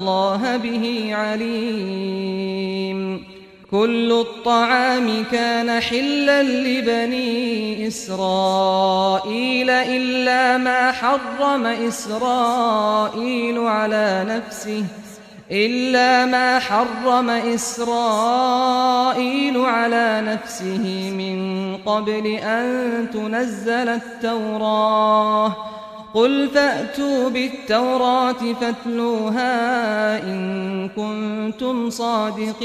الله به عليم. كل الطعام كان حلا لبني إسرائيل إلا ما حرم إسرائيل على نفسه من قبل أن تنزل التوراة. قل فأتوا بالتوراة فاتلوها إن كنتم صادقين.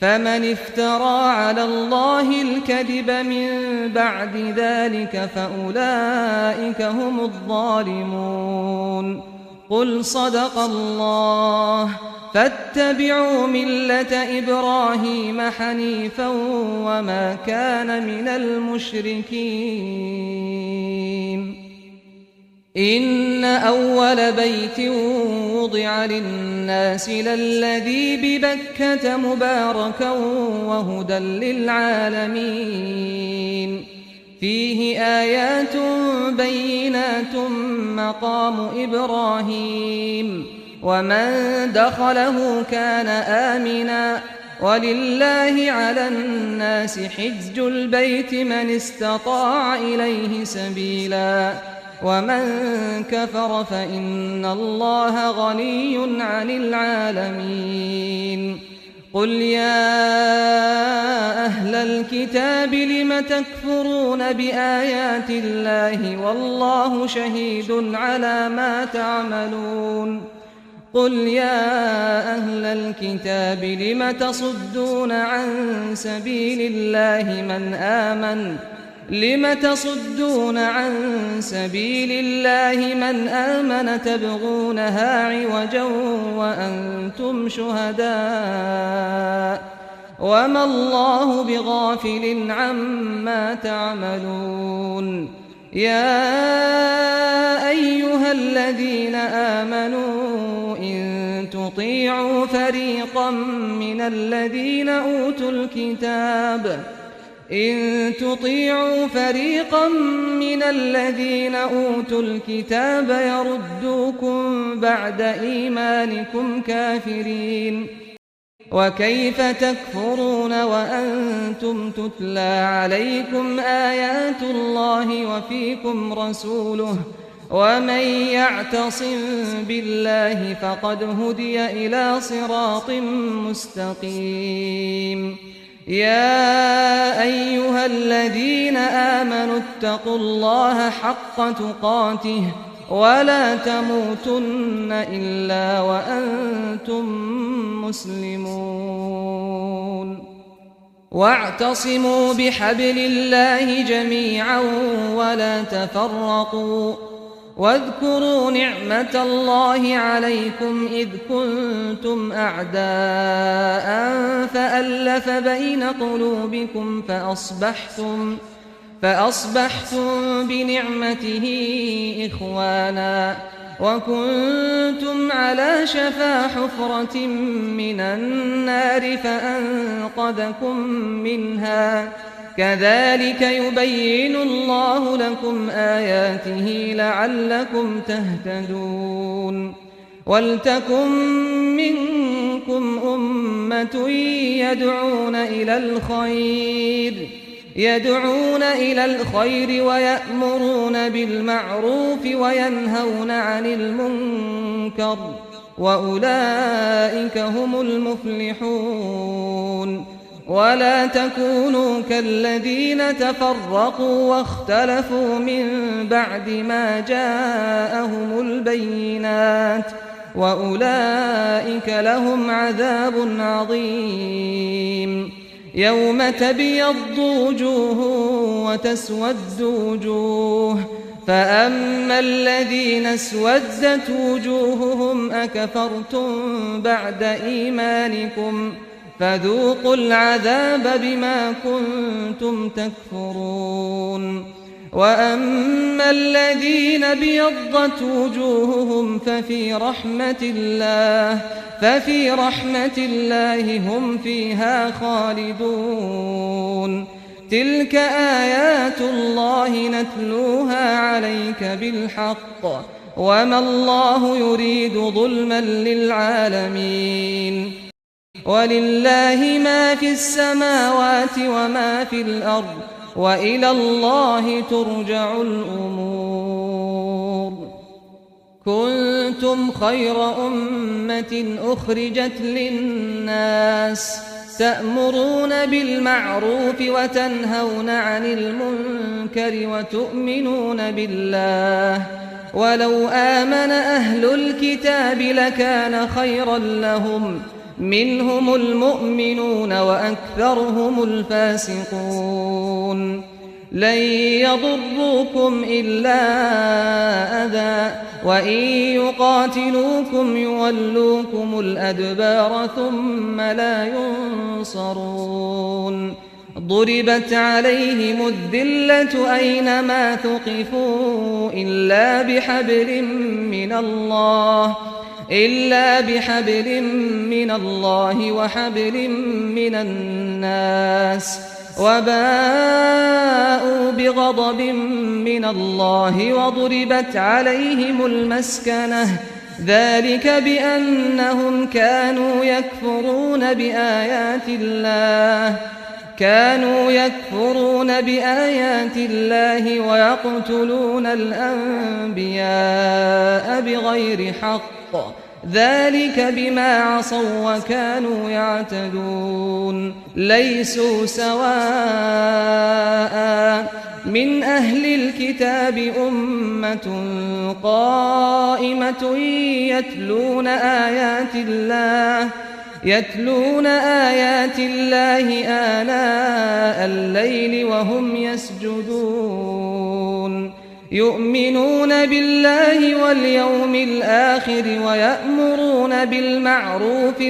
فمن افترى على الله الكذب من بعد ذلك فأولئك هم الظالمون. قل صدق الله. فاتبعوا ملة إبراهيم حنيفا وما كان من المشركين. إن أول بيت وضع للناس للذي ببكة مباركا وهدى للعالمين. فيه آيات بينات مقام إبراهيم ومن دخله كان آمنا. ولله على الناس حج البيت من استطاع إليه سبيلا ومن كفر فإن الله غني عن العالمين. قل يا أهل الكتاب لم تكفرون بآيات الله والله شهيد على ما تعملون. قل يا أهل الكتاب لم تصدون عن سبيل الله من آمن تبغونها عوجا وأنتم شهداء وما الله بغافل عما تعملون. يا أيها الذين آمنوا إن تطيعوا فريقا من الذين أوتوا الكتاب يردوكم بعد إيمانكم كافرين. وكيف تكفرون وأنتم تتلى عليكم آيات الله وفيكم رسوله ومن يعتصم بالله فقد هدي إلى صراط مستقيم. يا أيها الذين آمنوا اتقوا الله حق تقاته ولا تموتن إلا وأنتم مسلمون. واعتصموا بحبل الله جميعا ولا تفرقوا. واذكروا نعمة الله عليكم إذ كنتم أعداء فألف بين قلوبكم فأصبحتم بنعمته إخوانا وكنتم على شفا حفرة من النار فأنقذكم منها. كذلك يبين الله لكم آياته لعلكم تهتدون. ولتكن منكم أمة يدعون إلى الخير ويأمرون بالمعروف وينهون عن المنكر وأولئك هم المفلحون. ولا تكونوا كالذين تفرقوا واختلفوا من بعد ما جاءهم البينات وأولئك لهم عذاب عظيم. يوم تبيض وجوه وتسود وجوه فأما الذين اسودت وجوههم أكفرتم بعد إيمانكم فذوقوا العذاب بما كنتم تكفرون. وأما الذين ابيضت وجوههم ففي رحمة الله هم فيها خالدون. تلك آيات الله نتلوها عليك بالحق وما الله يريد ظلما للعالمين ولله ما في السماوات وما في الأرض وإلى الله ترجع الأمور كنتم خير أمة أخرجت للناس تأمرون بالمعروف وتنهون عن المنكر وتؤمنون بالله ولو آمن أهل الكتاب لكان خيرا لهم منهم المؤمنون وأكثرهم الفاسقون لن يضروكم إلا أذى وإن يقاتلوكم يولوكم الأدبار ثم لا ينصرون ضربت عليهم الذلة أينما ثقفوا إلا بحبل من الله وحبل من الناس وباءوا بغضب من الله وضربت عليهم المسكنة ذلك بأنهم كانوا يكفرون بآيات الله ويقتلون الأنبياء بغير حق ذلك بما عصوا وكانوا يعتدون ليسوا سواء من أهل الكتاب أمة قائمة يتلون آيات الله آناء الليل وهم يسجدون يؤمنون بالله واليوم الآخر ويأمرون بالمعروف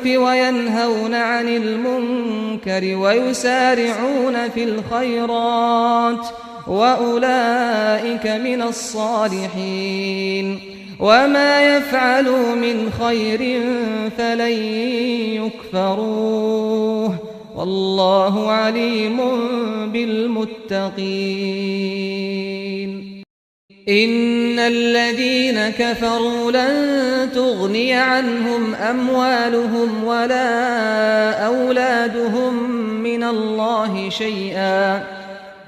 وينهون عن المنكر ويسارعون في الخيرات وأولئك من الصالحين وما يفعلوا من خير فلن يكفروه والله عليم بالمتقين إن الذين كفروا لن تغني عنهم أموالهم ولا أولادهم من الله شيئا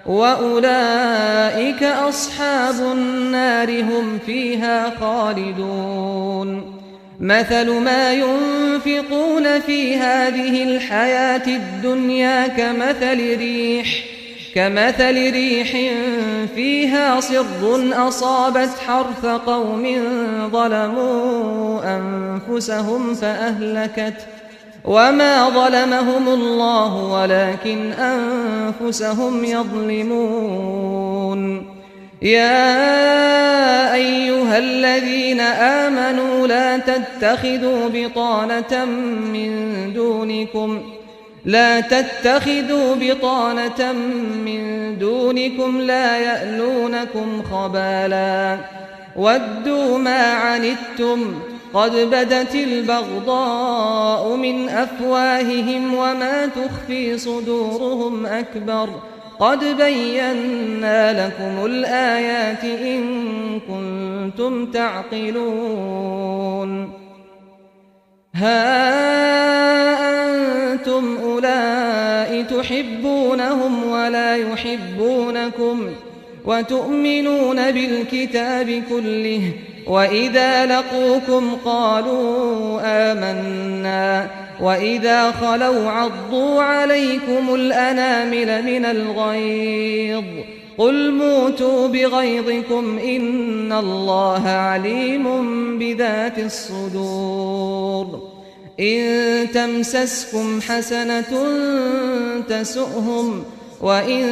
وأولئك أصحاب النار هم فيها خالدون مثل ما ينفقون في هذه الحياة الدنيا كمثل ريح فيها صر أصابت حرث قوم ظلموا أنفسهم فأهلكت وما ظلمهم الله ولكن أنفسهم يظلمون يا أيها الذين آمنوا لا تتخذوا بطانة من دونكم لا يألونكم خبالا ودوا ما عنتم قد بدت البغضاء من أفواههم وما تخفي صدورهم أكبر قد بينا لكم الآيات إن كنتم تعقلون ها أنتم أولئك تحبونهم ولا يحبونكم وتؤمنون بالكتاب كله وإذا لقوكم قالوا آمنا وإذا خلوا عضوا عليكم الأنامل من الغيظ قل موتوا بغيظكم إن الله عليم بذات الصدور إن تمسسكم حسنة تسؤهم وإن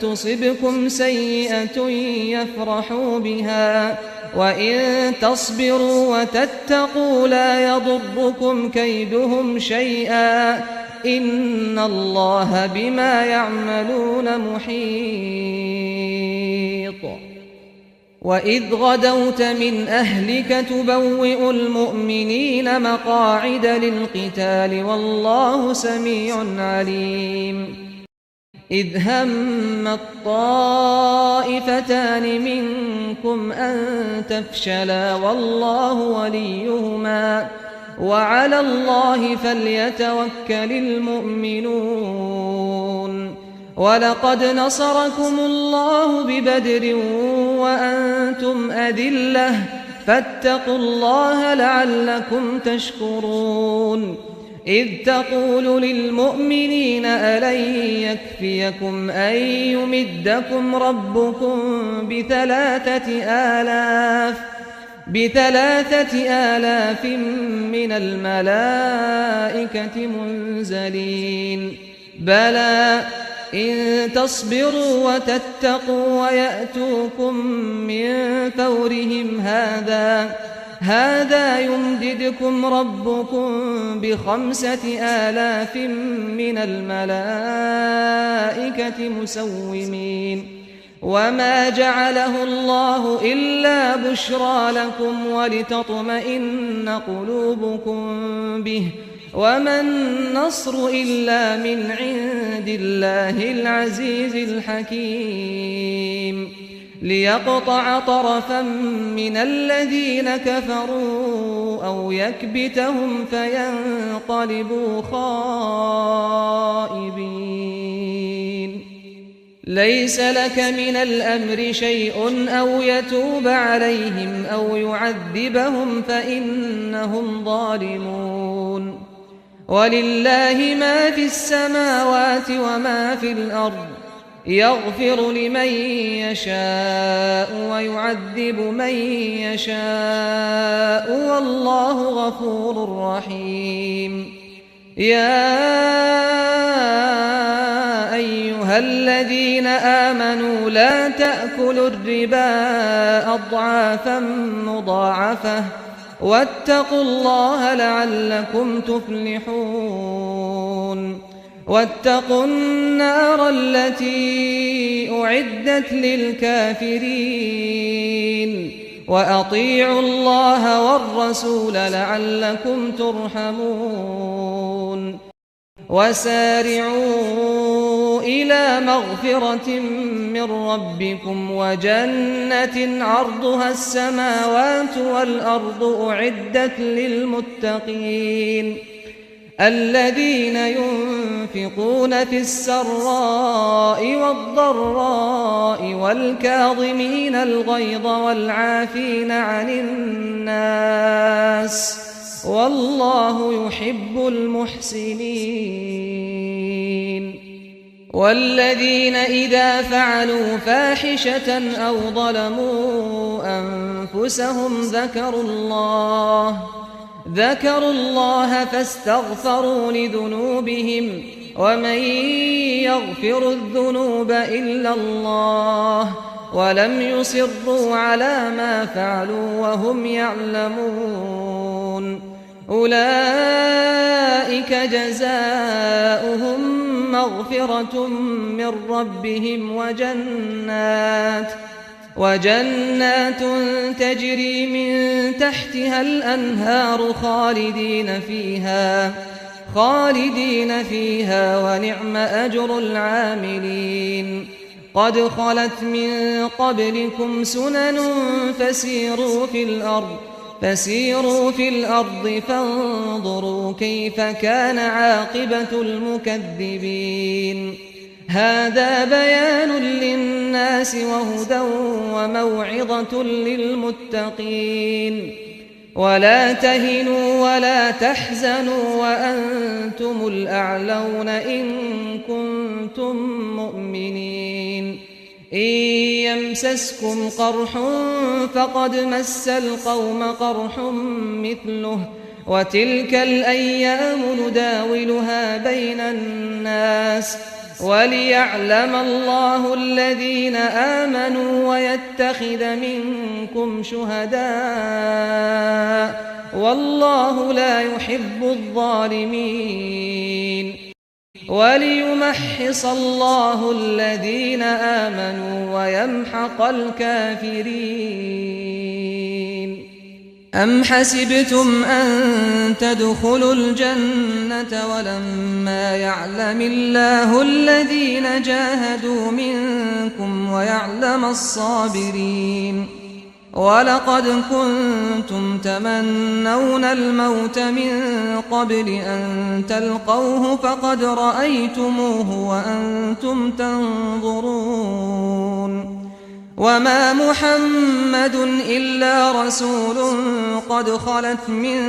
تصبكم سيئة يفرحوا بها وإن تصبروا وتتقوا لا يضركم كيدهم شيئا إن الله بما يعملون محيط وإذ غدوت من أهلك تبوئ المؤمنين مقاعد للقتال والله سميع عليم إذ هم الطائفتان منكم أن تفشلا والله وليهما وعلى الله فليتوكل المؤمنون ولقد نصركم الله ببدر وأنتم أذلة فاتقوا الله لعلكم تشكرون إذ تقول للمؤمنين ألن يكفيكم أن يمدكم ربكم ب3,000 من الملائكة منزلين بلى إن تصبروا وتتقوا ويأتوكم من فورهم هذا يمددكم ربكم ب5,000 من الملائكة مسومين وما جعله الله إلا بشرى لكم ولتطمئن قلوبكم به وما النصر إلا من عند الله العزيز الحكيم ليقطع طرفا من الذين كفروا أو يكبتهم فينقلبوا خائبين ليس لك من الأمر شيء أو يتوب عليهم أو يعذبهم فإنهم ظالمون ولله ما في السماوات وما في الأرض يغفر لمن يشاء ويعذب من يشاء والله غفور رحيم يا أيها الذين آمنوا لا تأكلوا الربا أضعافا مضاعفة واتقوا الله لعلكم تفلحون واتقوا النار التي أعدت للكافرين وأطيعوا الله والرسول لعلكم ترحمون وسارعوا إلى مغفرة من ربكم وجنة عرضها السماوات والأرض أعدت للمتقين الذين ينفقون في السراء والضراء والكاظمين الغيظ والعافين عن الناس والله يحب المحسنين والذين إذا فعلوا فاحشة أو ظلموا أنفسهم ذكروا الله فاستغفروا لذنوبهم ومن يغفر الذنوب إلا الله ولم يصروا على ما فعلوا وهم يعلمون أولئك جزاؤهم مغفرة من ربهم وجنات تجري من تحتها الأنهار خالدين فيها ونعم أجر العاملين قد خلت من قبلكم سنن فسيروا في الأرض فانظروا كيف كان عاقبة المكذبين هذا بيان للناس وهدى وموعظة للمتقين ولا تهنوا ولا تحزنوا وأنتم الأعلون إن كنتم مؤمنين إن يمسسكم قرح فقد مس القوم قرح مثله وتلك الأيام نداولها بين الناس وليعلم الله الذين آمنوا ويتخذ منكم شهداء والله لا يحب الظالمين وليمحص الله الذين آمنوا ويمحق الكافرين أم حسبتم أن تدخلوا الجنة ولما يعلم الله الذين جاهدوا منكم ويعلم الصابرين ولقد كنتم تمنون الموت من قبل أن تلقوه فقد رأيتموه وأنتم تنظرون وما محمد إلا رسول قد خلت من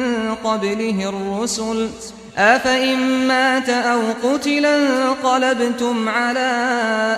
قبله الرسل أفإن مات أو قتلا انقلبتم على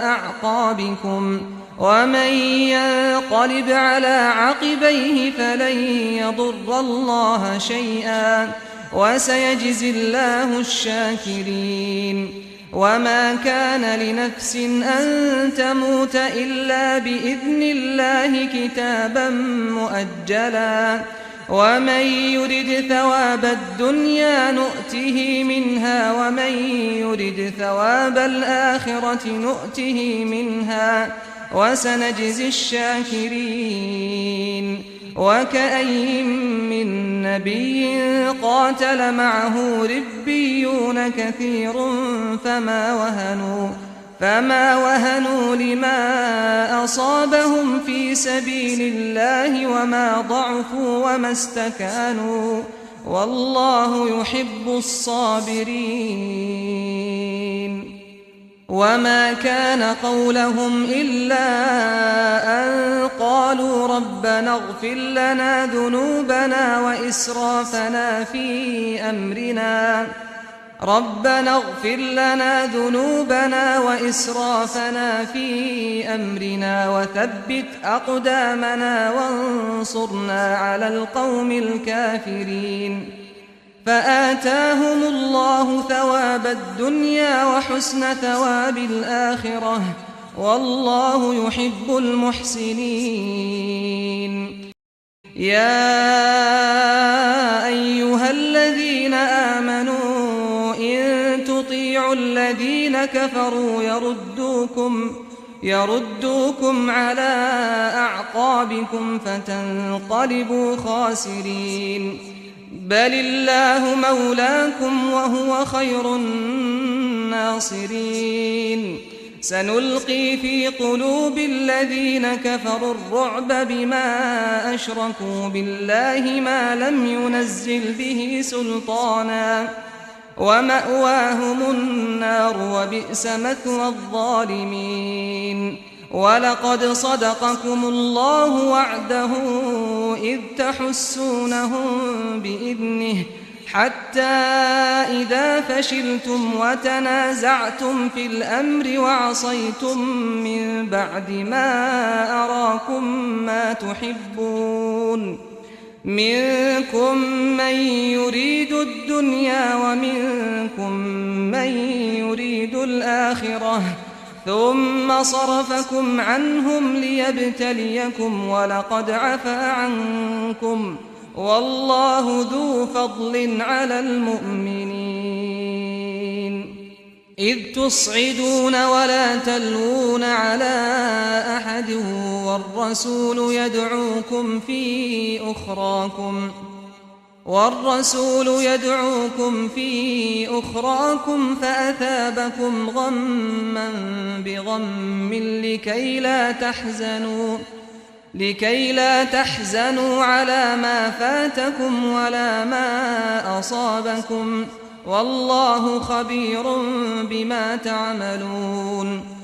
أعقابكم ومن ينقلب على عقبيه فلن يضر الله شيئا وسيجزي الله الشاكرين وما كان لنفس أن تموت إلا بإذن الله كتابا مؤجلا ومن يرد ثواب الدنيا نؤته منها ومن يرد ثواب الآخرة نؤته منها وسنجزي الشاكرين وكأين من نبي قاتل معه ربيون كثير فما وهنوا لما أصابهم في سبيل الله وما ضعفوا وما استكانوا والله يحب الصابرين وما كان قولهم إلا أن قالوا ربنا اغفر لنا ذنوبنا وإسرافنا في أمرنا وثبت أقدامنا وانصرنا على القوم الكافرين فآتاهم الله ثواب الدنيا وحسن ثواب الآخرة والله يحب المحسنين يا أيها الذين آمنوا إن تطيعوا الذين كفروا يردوكم على أعقابكم فتنقلبوا خاسرين بل الله مولاكم وهو خير الناصرين سنلقي في قلوب الذين كفروا الرعب بما أشركوا بالله ما لم ينزل به سلطانا ومأواهم النار وبئس مثوى الظالمين ولقد صدقكم الله وعده إذ تحسونهم بإذنه حتى إذا فشلتم وتنازعتم في الأمر وعصيتم من بعد ما أراكم ما تحبون منكم من يريد الدنيا ومنكم من يريد الآخرة ثم صرفكم عنهم ليبتليكم ولقد عفا عنكم والله ذو فضل على المؤمنين إذ تصعدون ولا تلوون على أحد والرسول يدعوكم في أخراكم فأثابكم غما بغم لكي لا تحزنوا على ما فاتكم ولا ما أصابكم والله خبير بما تعملون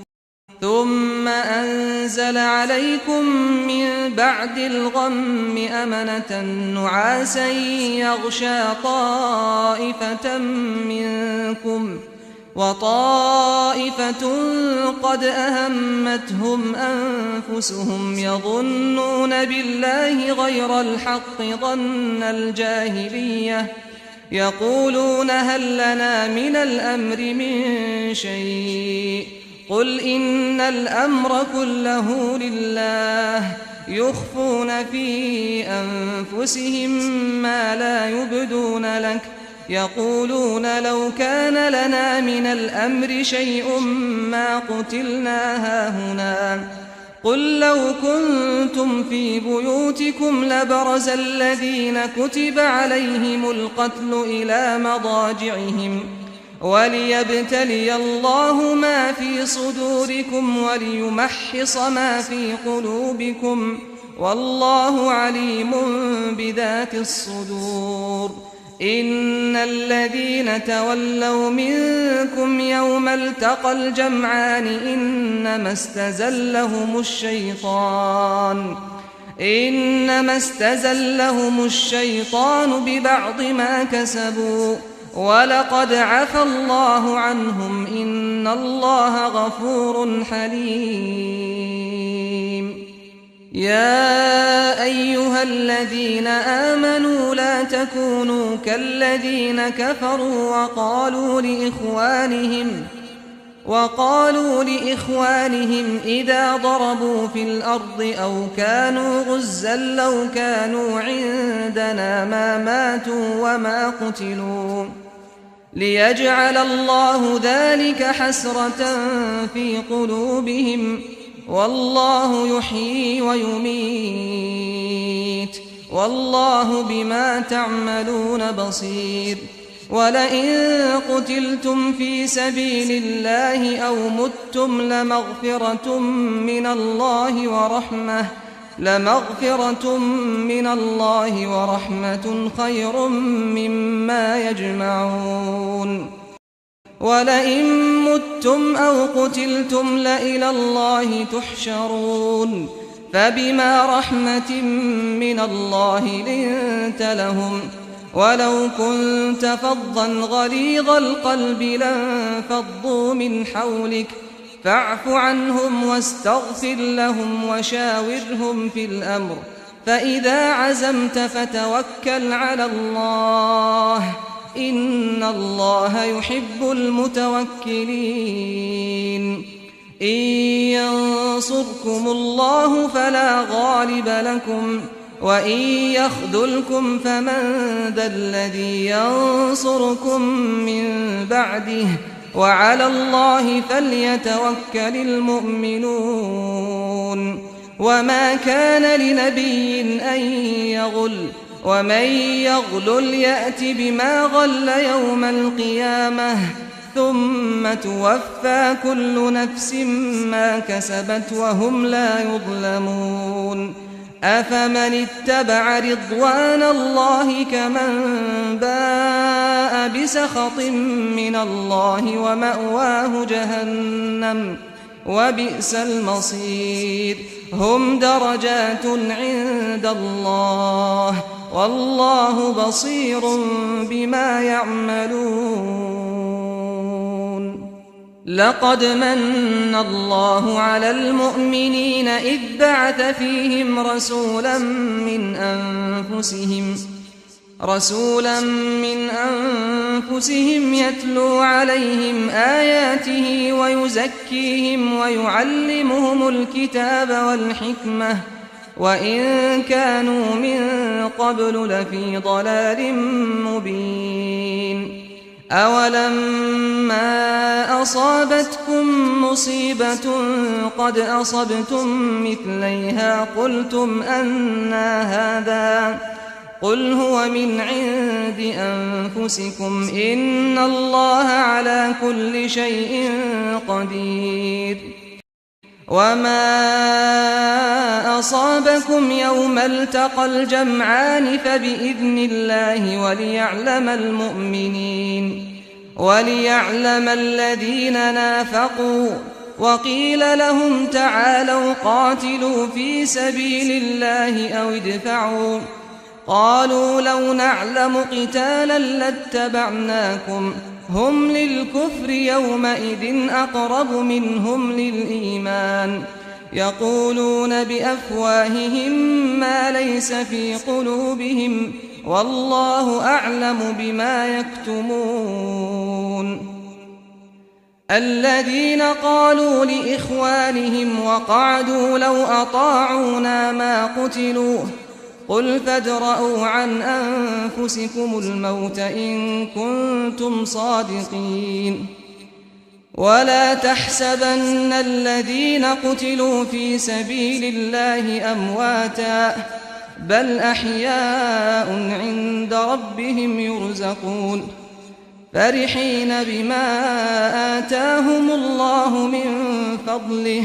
ثم أنزل عليكم من بعد الغم أمنة نعاسا يغشى طائفة منكم وطائفة قد أهمتهم أنفسهم يظنون بالله غير الحق ظن الجاهلية يقولون هل لنا من الأمر من شيء قل إن الأمر كله لله يخفون في أنفسهم ما لا يبدون لك يقولون لو كان لنا من الأمر شيء ما قتلنا هاهنا قل لو كنتم في بيوتكم لبرز الذين كتب عليهم القتل إلى مضاجعهم وليبتلي الله ما في صدوركم وليمحص ما في قلوبكم والله عليم بذات الصدور. إن الذين تولوا منكم يوم التقى الجمعان إنما استزلهم الشيطان ببعض ما كسبوا ولقد عفى الله عنهم إن الله غفور حليم. يا أيها الذين آمنوا لا تكونوا كالذين كفروا وقالوا لإخوانهم إذا ضربوا في الأرض أو كانوا غزا لو كانوا عندنا ما ماتوا وما قتلوا ليجعل الله ذلك حسرة في قلوبهم والله يحيي ويميت والله بما تعملون بصير. ولئن قتلتم في سبيل الله أو متم لمغفرة من الله ورحمة خير مما يجمعون. ولئن متم أو قتلتم لإلى الله تحشرون. فبما رحمة من الله لنت لهم ولو كنت فظا غليظ القلب لانفضوا من حولك فاعف عنهم واستغفر لهم وشاورهم في الأمر فإذا عزمت فتوكل على الله إن الله يحب المتوكلين. إن ينصركم الله فلا غالب لكم وإن يخذلكم فمن ذا الذي ينصركم من بعده وعلى الله فليتوكل المؤمنون. وما كان لنبي أن يغل ومن يغلل يأت بما غل يوم القيامة ثم توفى كل نفس ما كسبت وهم لا يظلمون. أفمن اتبع رضوان الله كمن باء بسخط من الله ومأواه جهنم وبئس المصير. هم درجات عند الله والله بصير بما يعملون. لقد من الله على المؤمنين إذ بعث فيهم رسولا من أنفسهم يتلو عليهم آياته ويزكيهم ويعلمهم الكتاب والحكمة وإن كانوا من قبل لفي ضلال مبين. أولما أصابتكم مصيبة قد أصبتم مثليها قلتم أنى هذا قل هو من عند أنفسكم إن الله على كل شيء قدير. وما أصابكم يوم التقى الجمعان فبإذن الله وليعلم الذين نافقوا. وقيل لهم تعالوا قاتلوا في سبيل الله أو ادفعوا قالوا لو نعلم قتالا لاتبعناكم هم للكفر يومئذ أقرب منهم للإيمان يقولون بأفواههم ما ليس في قلوبهم والله أعلم بما يكتمون. الذين قالوا لإخوانهم وقعدوا لو أطاعونا ما قتلوا قل فادرءوا عن أنفسكم الموت إن كنتم صادقين. ولا تحسبن الذين قتلوا في سبيل الله أمواتا بل أحياء عند ربهم يرزقون فرحين بما آتاهم الله من فضله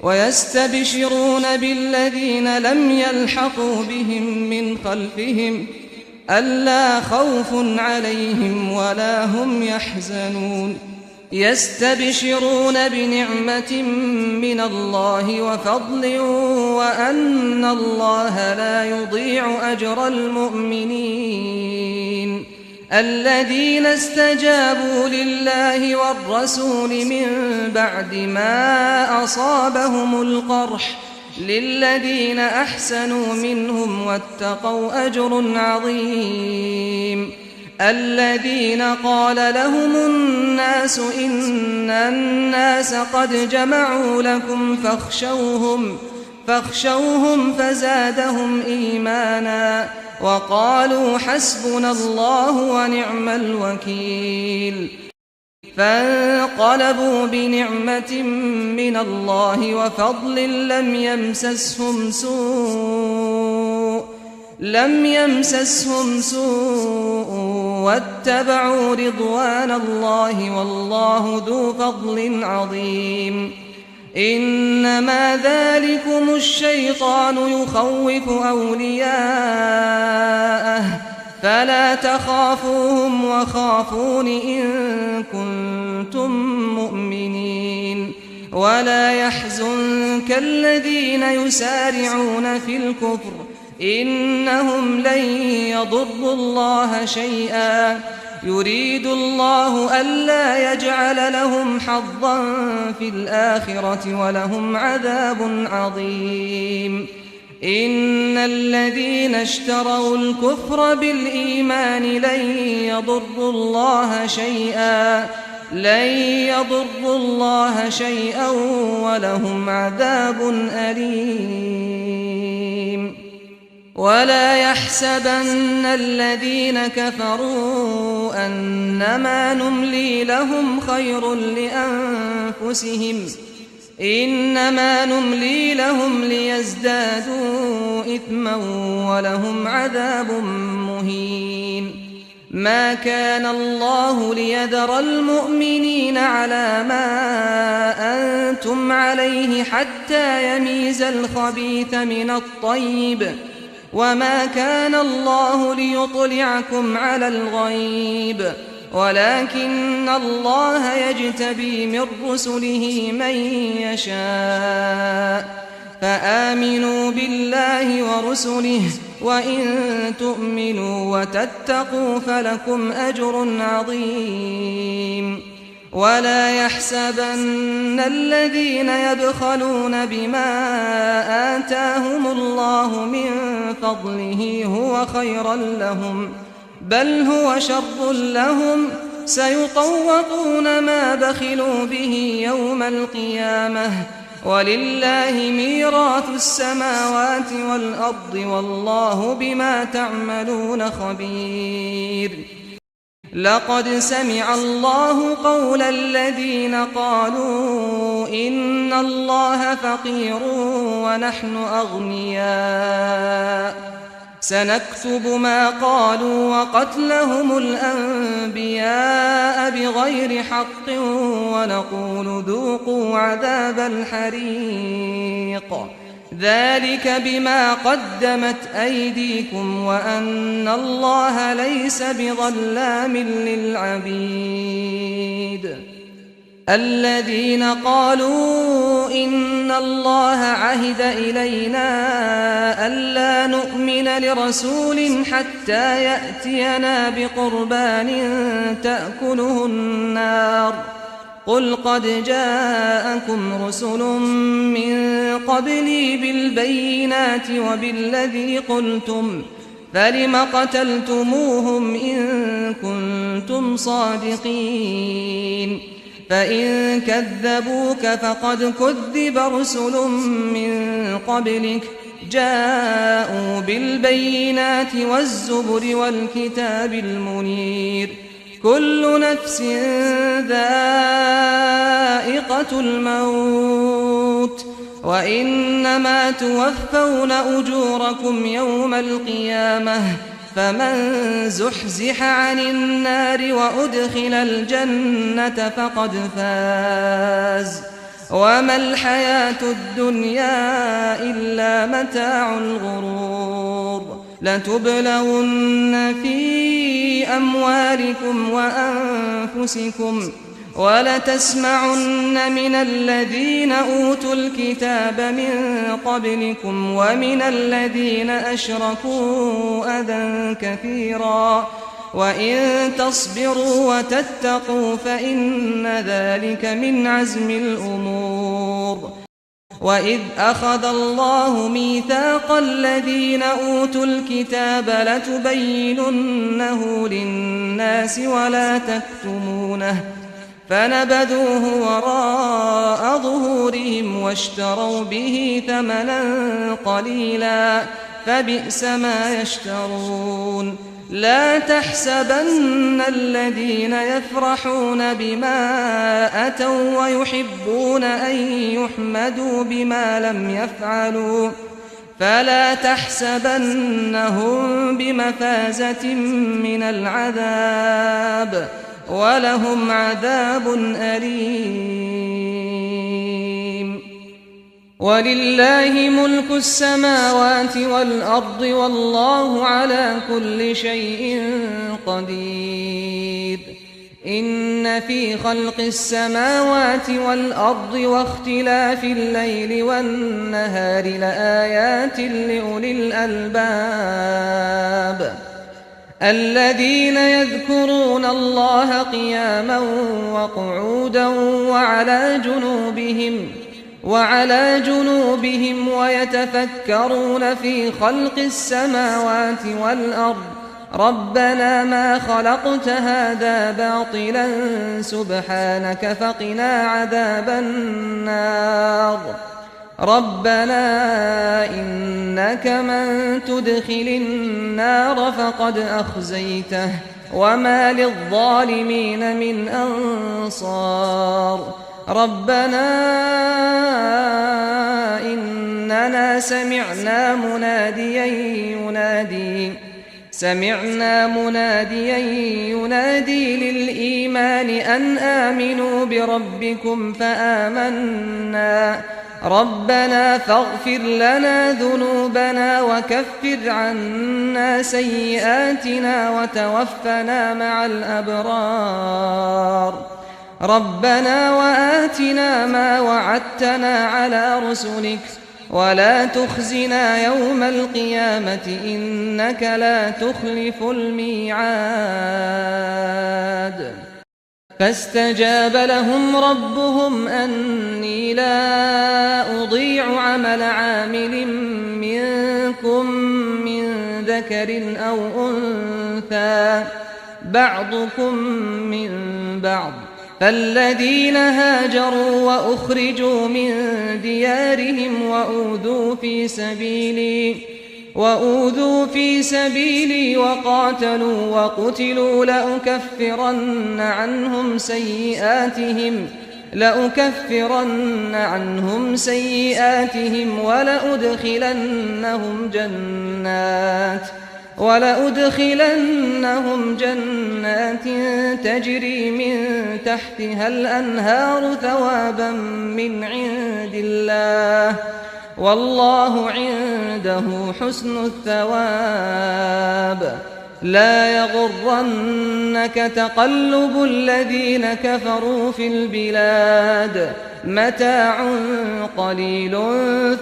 ويستبشرون بالذين لم يلحقوا بهم من خلفهم ألا خوف عليهم ولا هم يحزنون يستبشرون بنعمة من الله وفضل وأن الله لا يضيع أجر المؤمنين الذين استجابوا لله والرسول من بعد ما أصابهم القرح للذين أحسنوا منهم واتقوا أجر عظيم الذين قال لهم الناس إن الناس قد جمعوا لكم فاخشوهم فزادهم إيمانا وقالوا حسبنا الله ونعم الوكيل فانقلبوا بنعمة من الله وفضل لم يمسسهم سوء واتبعوا رضوان الله والله ذو فضل عظيم إنما ذلكم الشيطان يخوف أولياءه فلا تخافوهم وخافون إن كنتم مؤمنين ولا يحزنك الذين يسارعون في الكفر إنهم لن يضروا الله شيئا يريد الله ألا يجعل لهم حظا في الآخرة ولهم عذاب عظيم إن الذين اشتروا الكفر بالإيمان لن يضروا الله شيئا ولهم عذاب أليم ولا يحسبن الذين كفروا أنما نملي لهم خير لأنفسهم إنما نملي لهم ليزدادوا إثما ولهم عذاب مهين ما كان الله ليذر المؤمنين على ما أنتم عليه حتى يميز الخبيث من الطيب وما كان الله ليطلعكم على الغيب ولكن الله يجتبي من رسله من يشاء فآمنوا بالله ورسله وإن تؤمنوا وتتقوا فلكم أجر عظيم ولا يحسبن الذين يبخلون بما آتاهم الله من فضله هو خيرا لهم بل هو شر لهم سيطوقون ما بخلوا به يوم القيامة ولله ميراث السماوات والأرض والله بما تعملون خبير لقد سمع الله قول الذين قالوا إن الله فقير ونحن أغنياء سنكتب ما قالوا وقتلهم الأنبياء بغير حق ونقول ذوقوا عذاب الحريق ذلك بما قدمت أيديكم وأن الله ليس بظلام للعبيد الذين قالوا إن الله عهد إلينا ألا نؤمن لرسول حتى يأتينا بقربان تأكله النار قل قد جاءكم رسل من قبلي بالبينات وبالذي قلتم فلم قتلتموهم إن كنتم صادقين فإن كذبوك فقد كذب رسل من قبلك جاءوا بالبينات والزبر والكتاب المنير كل نفس ذائقة الموت وإنما توفون أجوركم يوم القيامة فمن زحزح عن النار وأدخل الجنة فقد فاز وما الحياة الدنيا إلا متاع الغرور لتبلغن في أموالكم وأنفسكم ولتسمعن من الذين أوتوا الكتاب من قبلكم ومن الذين أشركوا أذى كثيرا وإن تصبروا وتتقوا فإن ذلك من عزم الأمور وإذ أخذ الله ميثاق الذين أوتوا الكتاب لتبيننه للناس ولا تكتمونه فنبذوه وراء ظهورهم واشتروا به ثمنا قليلا فبئس ما يشترون لا تحسبن الذين يفرحون بما أتوا ويحبون أن يحمدوا بما لم يفعلوا فلا تحسبنهم بمفازة من العذاب ولهم عذاب أليم ولله ملك السماوات والأرض والله على كل شيء قدير إن في خلق السماوات والأرض واختلاف الليل والنهار لآيات لأولي الألباب الذين يذكرون الله قياما وقعودا وعلى جنوبهم ويتفكرون في خلق السماوات والأرض ربنا ما خلقت هذا باطلا سبحانك فقنا عذاب النار ربنا إنك من تدخل النار فقد أخزيته وما للظالمين من أنصار ربنا إننا سمعنا مناديا ينادي للإيمان أن آمنوا بربكم فآمنا ربنا فاغفر لنا ذنوبنا وكفر عنا سيئاتنا وتوفنا مع الأبرار ربنا وآتنا ما وعدتنا على رسلك ولا تخزنا يوم القيامة إنك لا تخلف الميعاد فاستجاب لهم ربهم أني لا أضيع عمل عامل منكم من ذكر أو أنثى بعضكم من بعض فالذين هاجروا وأخرجوا من ديارهم وأوذوا في سبيلي وقاتلوا وقتلوا لأكفرن عنهم سيئاتهم ولأدخلنهم جنات تجري من تحتها الأنهار ثوابا من عند الله والله عنده حسن الثواب لا يغرنك تقلب الذين كفروا في البلاد متاع قليل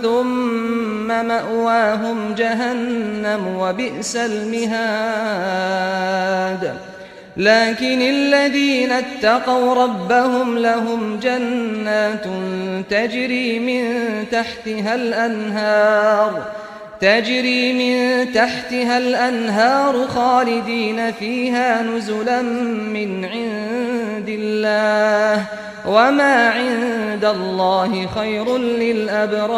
ثم مأواهم جهنم وبئس المهاد لكن الذين اتقوا ربهم لهم جنات تجري من تحتها الأنهار خالدين فيها نزلا من عند الله وما عند الله خير للأبرار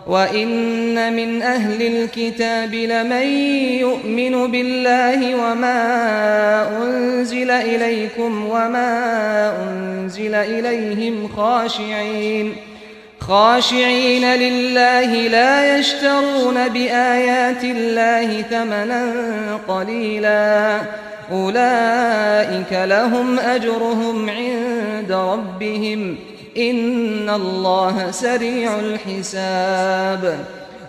وإن من أهل الكتاب لمن يؤمن بالله وما أنزل إليكم وما أنزل إليهم خاشعين لله لا يشترون بآيات الله ثمنا قليلا أولئك لهم أجرهم عند ربهم إن الله سريع الحساب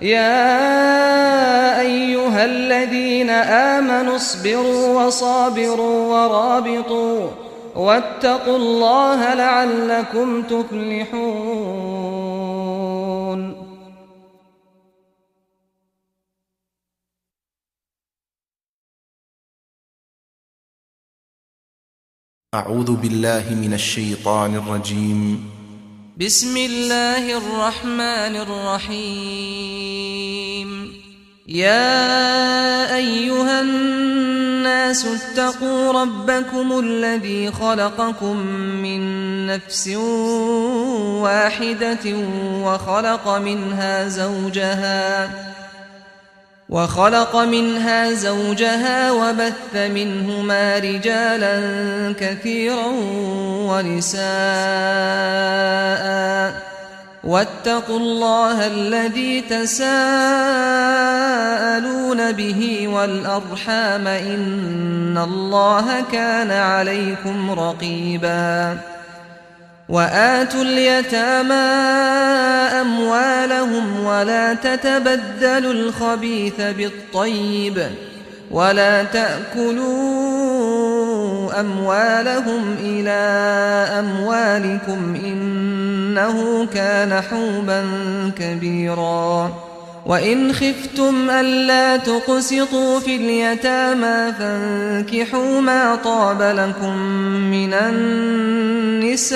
يا أيها الذين آمنوا اصبروا وصابروا ورابطوا واتقوا الله لعلكم تفلحون. أعوذ بالله من الشيطان الرجيم. بسم الله الرحمن الرحيم. يا أيها الناس اتقوا ربكم الذي خلقكم من نفس واحدة وخلق منها زوجها وبث منهما رجالا كثيرا ونساء واتقوا الله الذي تساءلون به والأرحام إن الله كان عليكم رقيبا وآتوا اليتامى أموالهم ولا تتبدلوا الخبيث بالطيب ولا تأكلوا أموالهم إلى أموالكم إنه كان حوبا كبيرا وإن خفتم ألا تقسطوا في اليتامى فانكحوا ما طاب لكم من النساء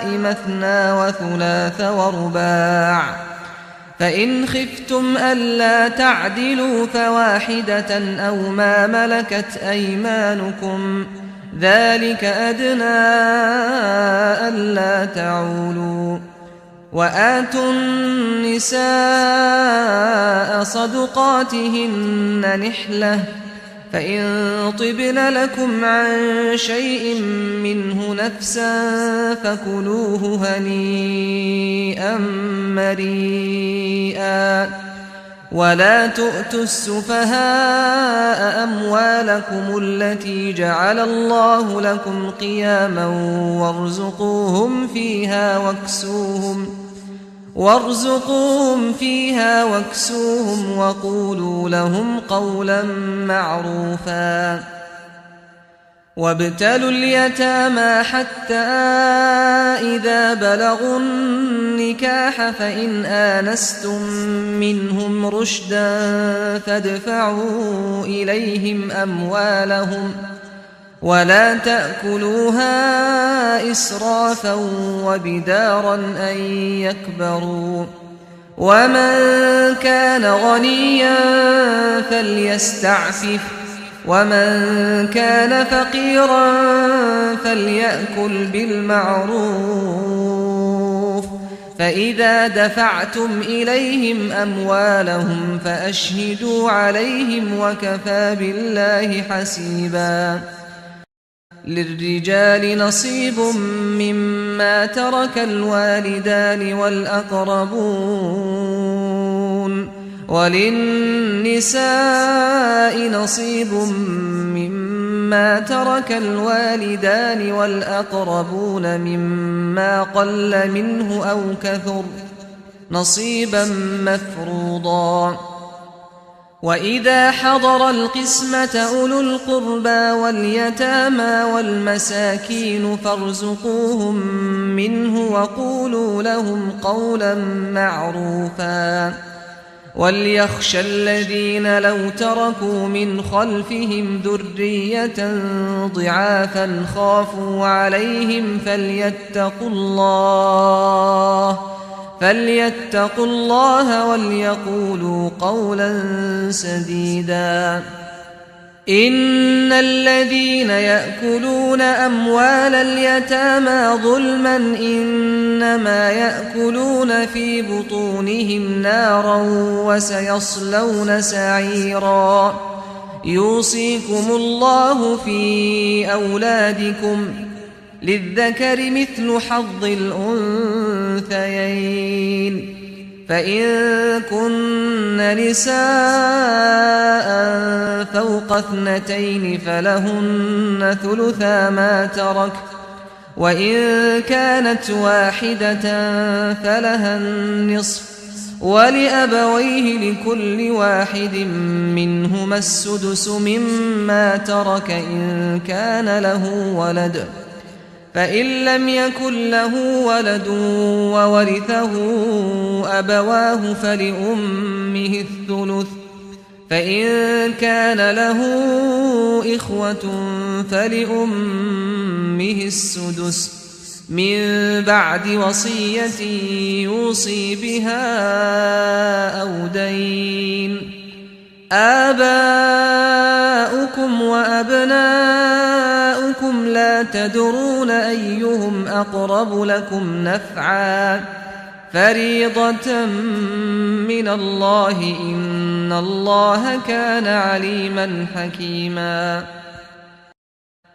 مثنى وثلاث ورباع فإن خفتم ألا تعدلوا فواحدة أو ما ملكت أيمانكم ذلك أدنى ألا تعولوا وآتوا النساء صدقاتهن نحلة فإن طبن لكم عن شيء منه نفسا فكلوه هنيئا مريئا ولا تؤتوا السفهاء أموالكم التي جعل الله لكم قياما وارزقوهم فيها واكسوهم وقولوا لهم قولا معروفا وابتلوا اليتامى حتى إذا بلغوا النكاح فإن آنستم منهم رشدا فادفعوا إليهم أموالهم ولا تأكلوها إسرافا وبدارا أن يكبروا ومن كان غنيا فليستعفف ومن كان فقيرا فليأكل بالمعروف فإذا دفعتم إليهم أموالهم فأشهدوا عليهم وكفى بالله حسيبا للرجال نصيب مما ترك الوالدان والأقربون وللنساء نصيب مما ترك الوالدان والأقربون مما قل منه أو كثر نصيبا مفروضا وإذا حضر القسمة أولو القربى واليتامى والمساكين فارزقوهم منه وقولوا لهم قولا معروفا وليخشى الذين لو تركوا من خلفهم ذرية ضعافا خافوا عليهم فليتقوا الله وليقولوا قولا سديدا إن الذين يأكلون أموال اليتامى ظلما إنما يأكلون في بطونهم نارا وسيصلون سعيرا يوصيكم الله في أولادكم للذكر مثل حظ الأنثيين فإن كن نساء فوق 2 فلهن ثلثا ما ترك وإن كانت واحدة فلها النصف ولأبويه لكل واحد منهما السدس مما ترك إن كان له ولد فإن لم يكن له ولد وورثه أبواه فلأمه الثلث فإن كان له إخوة فلأمه السدس من بعد وصية يوصي بها أو دين آباؤكم وأبناؤكم لا تدرون أيهم أقرب لكم نفعا فريضة من الله إن الله كان عليما حكيما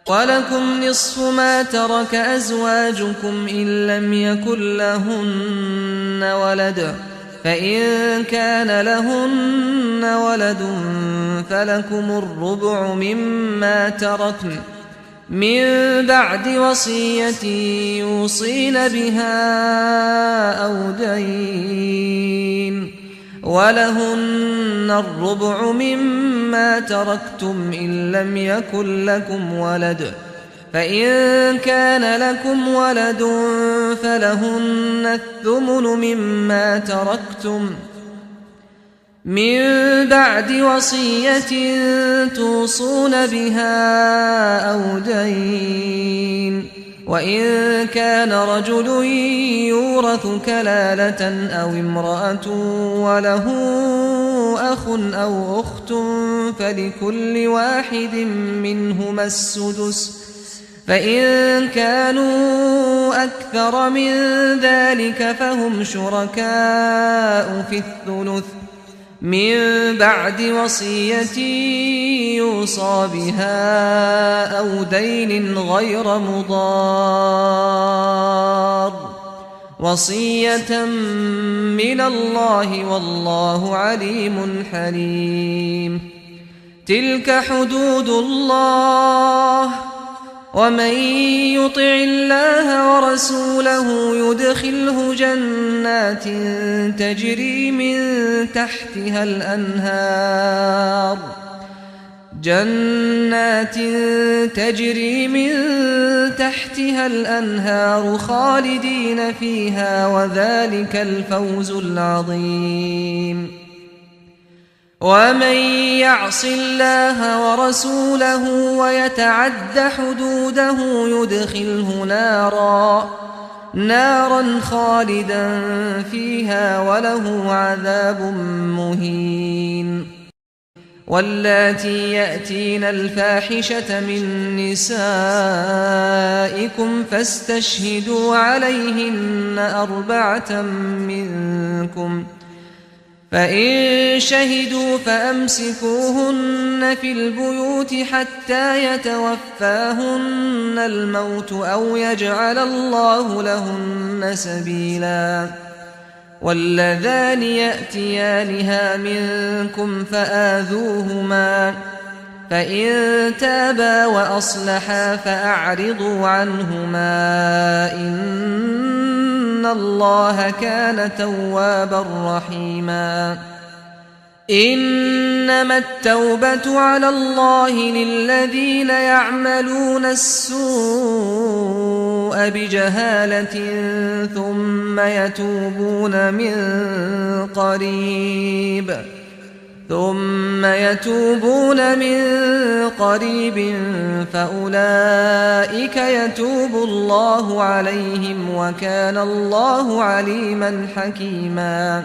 ولكم نصف ما ترك أزواجكم إن لم يكن لهن ولد فإن كان لهن ولد فلكم الربع مما تركن من بعد وصية يوصين بها أو دين ولهن الربع مما تركتم إن لم يكن لكم ولد فإن كان لكم ولد فلهن الثمن مما تركتم من بعد وصية توصون بها أو دين وإن كان رجل يورث كلالة أو امرأة وله أخ أو أخت فلكل واحد منهما السدس فإن كانوا أكثر من ذلك فهم شركاء في الثلث من بعد وصية يوصى بها أو دين غير مضار وصية من الله والله عليم حليم تلك حدود الله ومن يطع الله ورسوله يدخله جنات تجري من تحتها الأنهار خالدين فيها وذلك الفوز العظيم ومن يعص الله ورسوله ويتعد حدوده يدخله نارا خالدا فيها وله عذاب مهين واللاتي يأتين الفاحشة من نسائكم فاستشهدوا عليهن 4 منكم فإن شهدوا فأمسكوهن في البيوت حتى يتوفاهن الموت أو يجعل الله لهن سبيلا واللذان يأتيانها منكم فآذوهما فإن تابا وأصلحا فأعرضوا عنهما إن الله كان توابا رحيما إنما التوبة على الله للذين يعملون السوء بجهالة ثم يتوبون من قريب فأولئك يتوب الله عليهم وكان الله عليما حكيما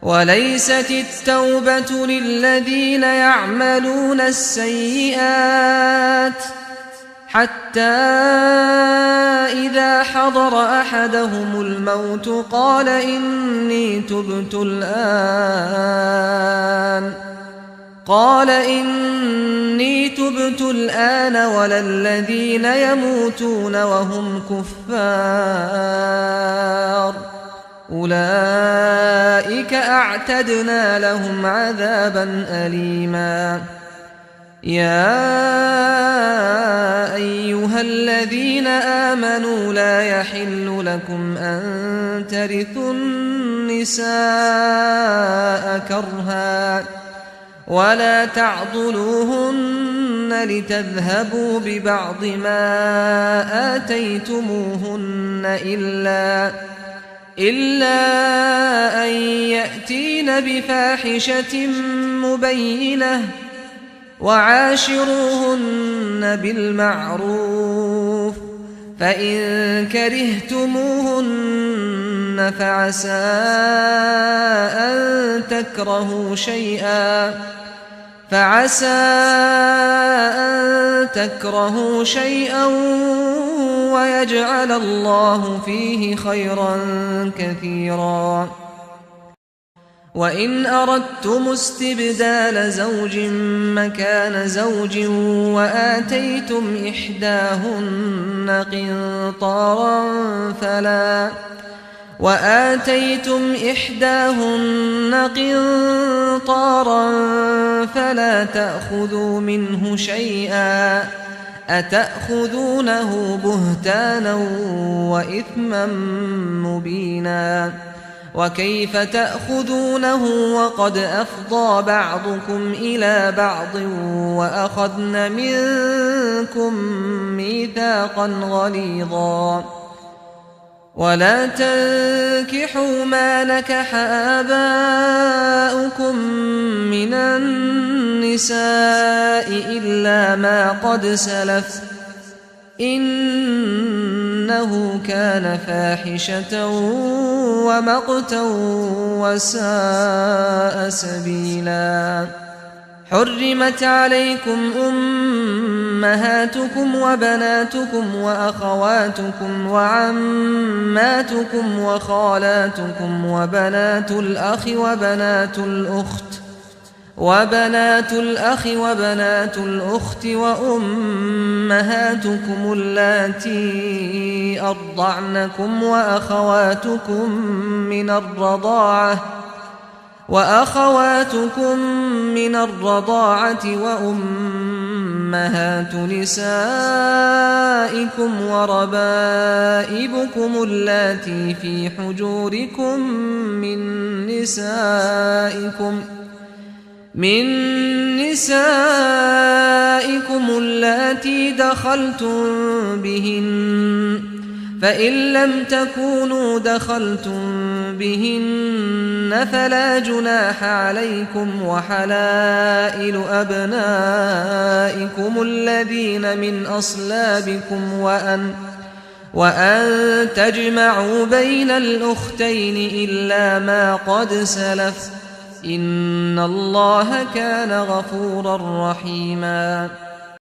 وليست التوبة للذين يعملون السيئات حتى إذا حضر أحدهم الموت قال إني تبت الآن ولا الذين يموتون وهم كفار أولئك أعتدنا لهم عذابا أليما. يا أيها الذين آمنوا لا يحل لكم أن ترثوا النساء كرها ولا تعضلوهن لتذهبوا ببعض ما آتيتموهن إلا أن يأتين بفاحشة مبينة وعاشروهن بالمعروف فإن كرهتموهن فعسى أن تكرهوا شيئا ويجعل الله فيه خيرا كثيرا. وإن أردتم استبدال زوج مكان زوج وآتيتم إحداهن قنطارا فلا تأخذوا منه شيئا أتأخذونه بهتانا وإثما مبينا. وكيف تأخذونه وقد أفضى بعضكم إلى بعض وأخذن منكم ميثاقا غليظا. ولا تنكحوا ما نكح آباؤكم من النساء إلا ما قد سلف إنه كان فاحشة ومقتا وساء سبيلا. حرمت عليكم أمهاتكم وبناتكم وأخواتكم وعماتكم وخالاتكم وبنات الأخ وبنات الأخت وأمهاتكم اللاتي أرضعنكم وأخواتكم من الرضاعة وأمهات نسائكم وربائبكم اللاتي في حجوركم من نسائكم اللاتي دخلتم بهن فإن لم تكونوا دخلتم بهن فلا جناح عليكم وحلائل أبنائكم الذين من أصلابكم وأن تجمعوا بين الأختين إلا ما قد سلف إن الله كان غفورا رحيما.